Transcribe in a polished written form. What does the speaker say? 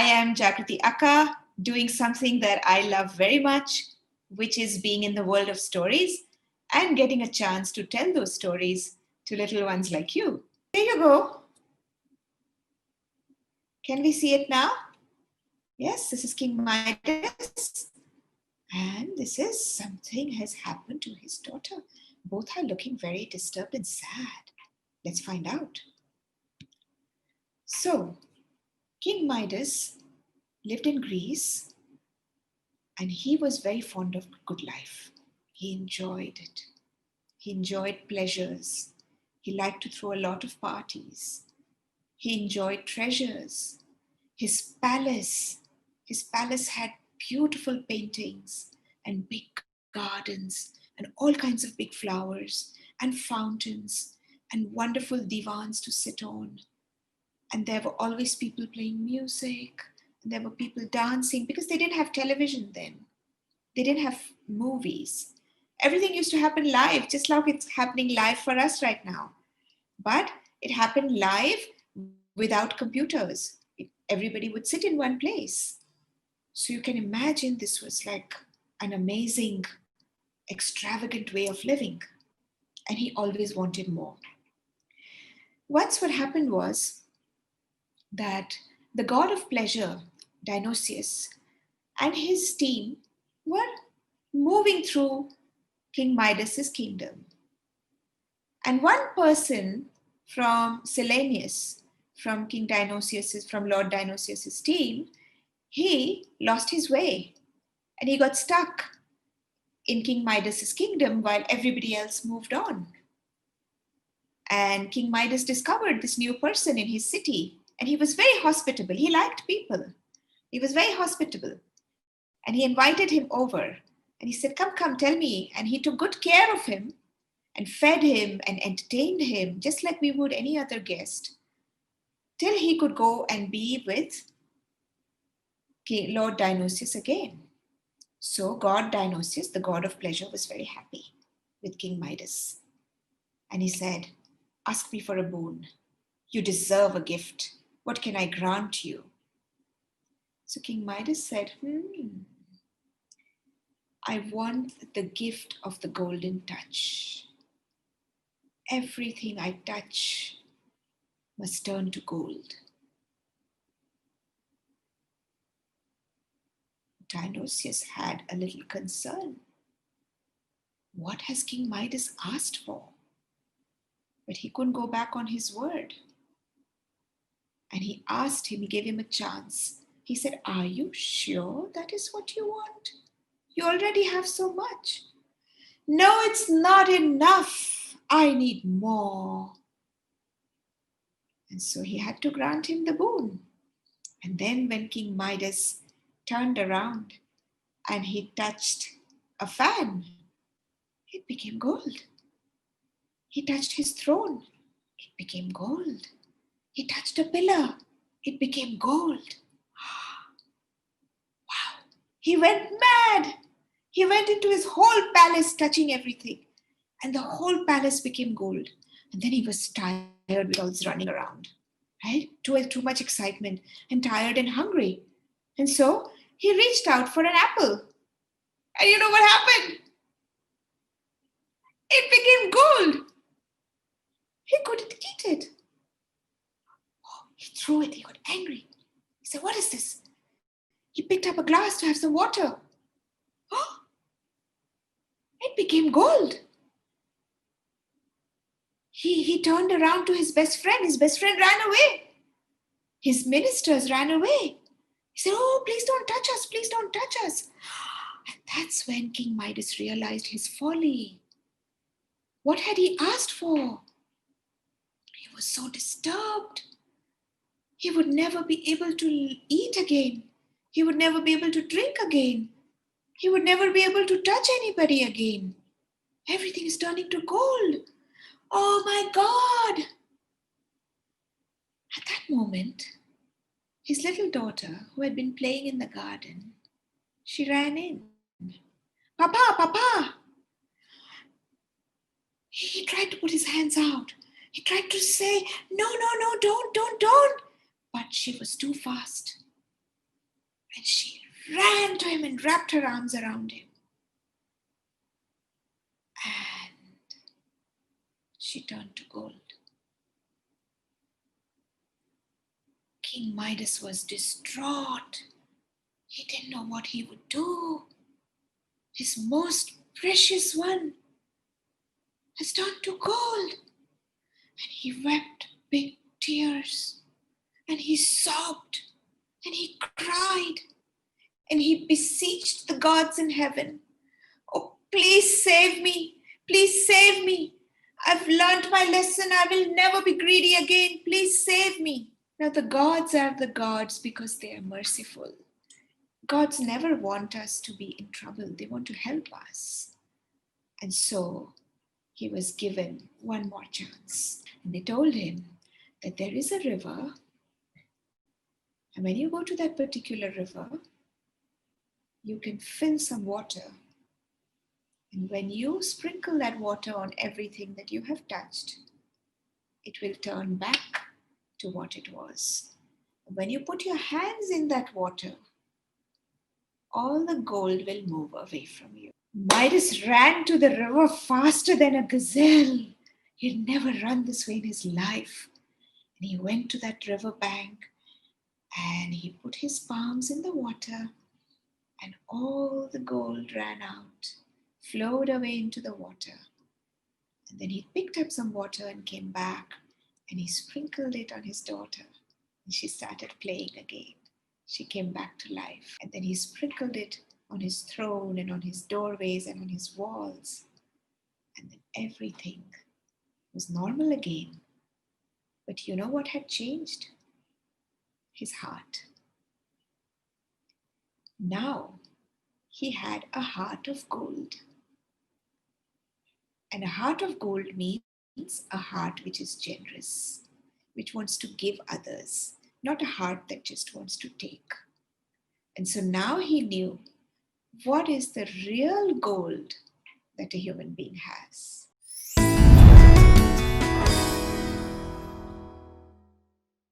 I am Jagruti Akka, doing something that I love very much, which is being in the world of stories and getting a chance to tell those stories to little ones like you. There you go. Can we see it now? Yes, this is King Midas. And this is something has happened to his daughter. Both are looking very disturbed and sad. Let's find out. So, King Midas lived in Greece and he was very fond of good life. He enjoyed it. He enjoyed pleasures. He liked to throw a lot of parties. He enjoyed treasures. His palace had beautiful paintings and big gardens and all kinds of big flowers and fountains and wonderful divans to sit on. And there were always people playing music, and there were people dancing because they didn't have television then. They didn't have movies. Everything used to happen live, just like it's happening live for us right now. But it happened live without computers. Everybody would sit in one place. So you can imagine this was like an amazing, extravagant way of living. And he always wanted more. Once what happened was that the god of pleasure, Dionysius, and his team were moving through King Midas's kingdom. And one person from Silenus, from Lord Dionysius's team, he lost his way and he got stuck in King Midas's kingdom while everybody else moved on. And King Midas discovered this new person in his city, and he was very hospitable. He liked people. He was very hospitable. And he invited him over and he said, come, tell me. And he took good care of him and fed him and entertained him just like we would any other guest, till he could go and be with Lord Dionysius again. So God Dionysius, the god of pleasure, was very happy with King Midas. And he said, ask me for a boon. You deserve a gift. What can I grant you? So King Midas said, I want the gift of the golden touch. Everything I touch must turn to gold. Dionysius had a little concern. What has King Midas asked for? But he couldn't go back on his word. And he asked him, he gave him a chance. He said, are you sure that is what you want? You already have so much. No, it's not enough. I need more. And so he had to grant him the boon. And then when King Midas turned around and he touched a fan, it became gold. He touched his throne, it became gold. He touched a pillar, it became gold. Wow, he went mad. He went into his whole palace touching everything, and the whole palace became gold. And then he was tired with all this running around, right? Too much excitement and tired and hungry. And so he reached out for an apple. And you know what happened? It became gold. He couldn't eat it. Oh, he threw it. He got angry. He said, what is this? He picked up a glass to have some water. Oh, it became gold. He turned around to his best friend. His best friend ran away. His ministers ran away. He said, oh, please don't touch us. Please don't touch us. And that's when King Midas realized his folly. What had he asked for? He was so disturbed. He would never be able to eat again. He would never be able to drink again. He would never be able to touch anybody again. Everything is turning to gold. Oh my God. At that moment, his little daughter, who had been playing in the garden, she ran in. Papa, Papa. He tried to put his hands out. He tried to say, no, don't. But she was too fast. And she ran to him and wrapped her arms around him. And she turned to gold. King Midas was distraught. He didn't know what he would do. His most precious one has turned to gold. And he wept big tears. And he sobbed. And he cried. And he beseeched the gods in heaven. Oh, please save me. Please save me. I've learned my lesson. I will never be greedy again. Please save me. Now, the gods are the gods because they are merciful. Gods never want us to be in trouble. They want to help us. And so he was given one more chance. And they told him that there is a river. And when you go to that particular river, you can fill some water. And when you sprinkle that water on everything that you have touched, it will turn back to what it was. When you put your hands in that water, all the gold will move away from you. Midas ran to the river faster than a gazelle. He'd never run this way in his life. And he went to that river bank and he put his palms in the water, and all the gold ran out, flowed away into the water. And then he picked up some water and came back and he sprinkled it on his daughter. And she started playing again. She came back to life. And then he sprinkled it on his throne and on his doorways and on his walls. And then everything was normal again. But you know what had changed? His heart. Now he had a heart of gold. And a heart of gold means a heart which is generous, which wants to give others, not a heart that just wants to take. And so now he knew what is the real gold that a human being has.